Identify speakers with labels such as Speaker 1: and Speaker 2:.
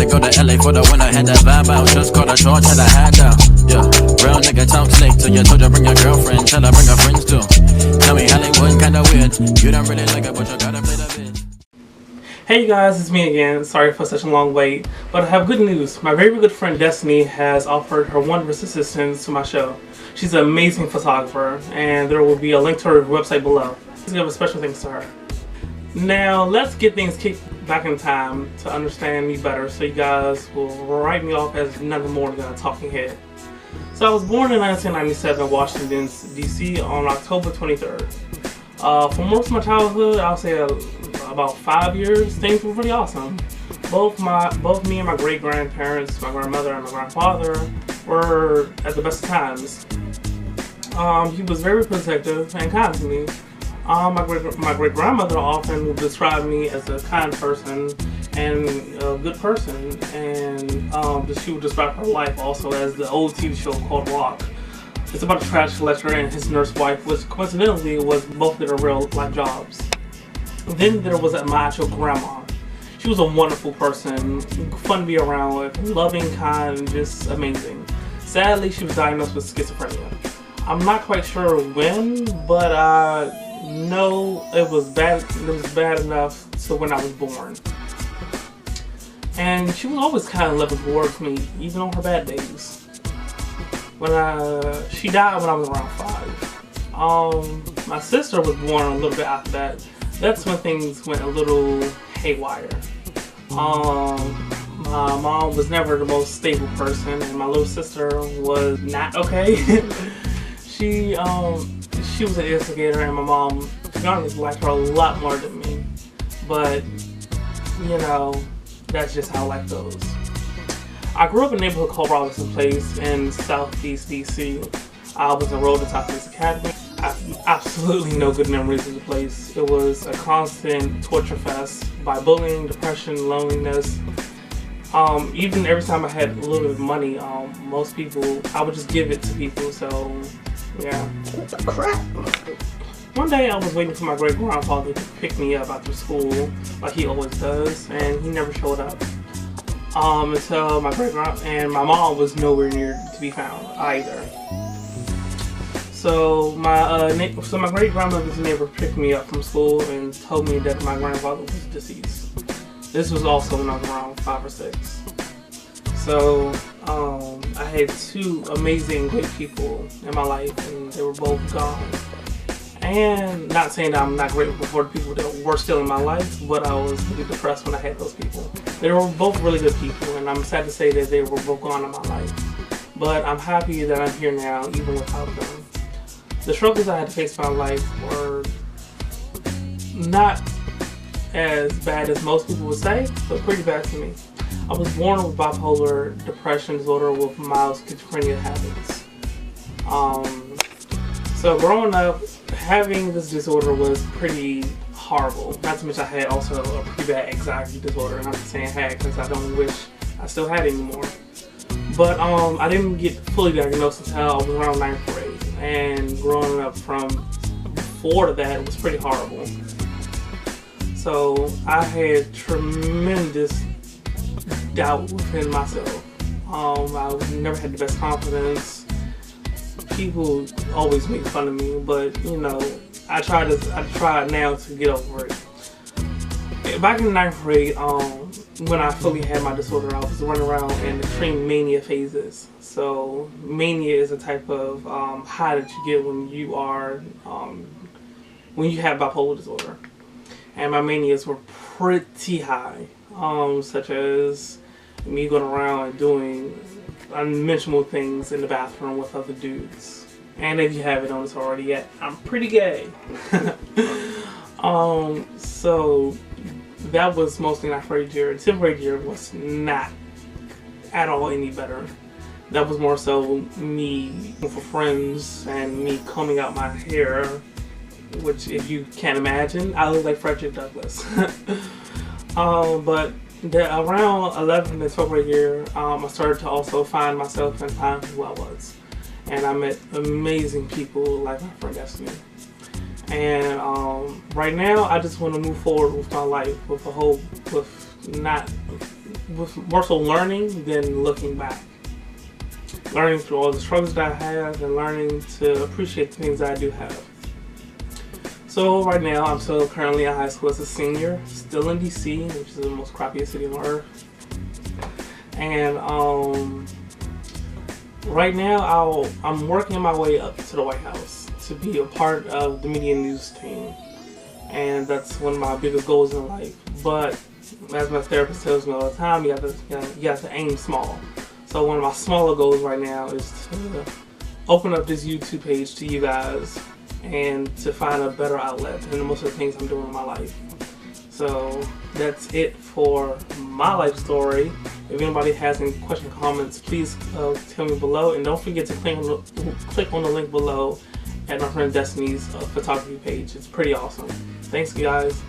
Speaker 1: to go to LA for the winter, had that vibe out. Just caught a charge, had a hat down. Yeah, real nigga talk slick. So you told her bring your girlfriend, tell her bring her friends too. Tell me Hollywood kinda weird. You don't really like it, but you gotta play the bitch.
Speaker 2: Hey guys, it's me again. Sorry for such a long wait, but I have good news. My very good friend Destiny has offered her wondrous assistance to my show. She's an amazing photographer, and there will be a link to her website below. Please give a special thanks to her. Now, let's get things kicked back in time to understand me better, so you guys will write me off as nothing more than a talking head. So I was born in 1997 in Washington, D.C. on October 23rd. For most of my childhood, I'll say about 5 years, things were really awesome. Both me and my great-grandparents, my grandmother and my grandfather, were at the best of times. He was very protective and kind to me. My great-grandmother often would describe me as a kind person and a good person, and she would describe her life also as the old TV show called Rock. It's about a trash collector and his nurse wife, which coincidentally was both their real life jobs. Then there was my actual grandma. She was a wonderful person, fun to be around with, loving, kind, and just amazing. Sadly, she was diagnosed with schizophrenia. I'm not quite sure when, but I know it was bad. It was bad enough to when I was born. And she was always kind of loving towards me, even on her bad days. She died when I was around 5. My sister was born a little bit after that. That's when things went a little haywire. My mom was never the most stable person, and my little sister was not okay. She was an instigator, and my mom, to be honest, liked her a lot more than me. But, you know, that's just how life goes. I grew up in a neighborhood called Robinson Place in Southeast DC. I was enrolled in Southeast Academy. I have absolutely no good memories of the place. It was a constant torture fest by bullying, depression, loneliness. Even every time I had a little bit of money, most people, I would just give it to people, so yeah.
Speaker 3: What the crap?
Speaker 2: One day I was waiting for my great-grandfather to pick me up after school, like he always does, and he never showed up. Until my great-grandma and my mom was nowhere near to be found either. So my great-grandmother's neighbor picked me up from school and told me that my grandfather was deceased. This was also when I was around 5 or 6. So I had 2 amazing, great people in my life, and they were both gone. And not saying that I'm not grateful for the people that were still in my life, but I was really depressed when I had those people. They were both really good people, and I'm sad to say that they were both gone in my life. But I'm happy that I'm here now, even without them. The struggles I had to face in my life were not as bad as most people would say, but pretty bad to me. I was born with bipolar depression disorder with mild schizophrenia habits. So growing up, having this disorder was pretty horrible. Not to mention I had also a pretty bad anxiety disorder. And I'm just saying had because I don't wish I still had it anymore. But I didn't get fully diagnosed until I was around 9th grade. And growing up from before that was pretty horrible. So I had tremendous doubt within myself. I never had the best confidence. People always make fun of me, but you know, I try now to get over it. Back in 9th grade, when I fully had my disorder, I was running around in extreme mania phases. So mania is a type of high that you get when you are when you have bipolar disorder, and my manias were pretty high, such as me going around and doing unmentionable things in the bathroom with other dudes. And if you haven't noticed already yet, I'm pretty gay. So that was mostly 9th grade year. 10th grade year was not at all any better. That was more so me for friends and me combing out my hair, which if you can't imagine, I look like Frederick Douglass. But around 11th and 12th grade year, I started to also find myself and find who I was. And I met amazing people like my friend Destiny. And right now, I just want to move forward with my life with not with more so learning than looking back. Learning through all the struggles that I have and learning to appreciate the things that I do have. So right now I'm still currently in high school as a senior, still in DC, which is the most crappiest city on earth. And right now I'm working my way up to the White House to be a part of the media news team. And that's one of my biggest goals in life. But as my therapist tells me all the time, you have to aim small. So one of my smaller goals right now is to open up this YouTube page to you guys and to find a better outlet than most of the things I'm doing in my life. So that's it for my life story. If anybody has any questions or comments, please tell me below. And don't forget to click on the link below at my friend Destiny's photography page. It's pretty awesome. Thanks, guys.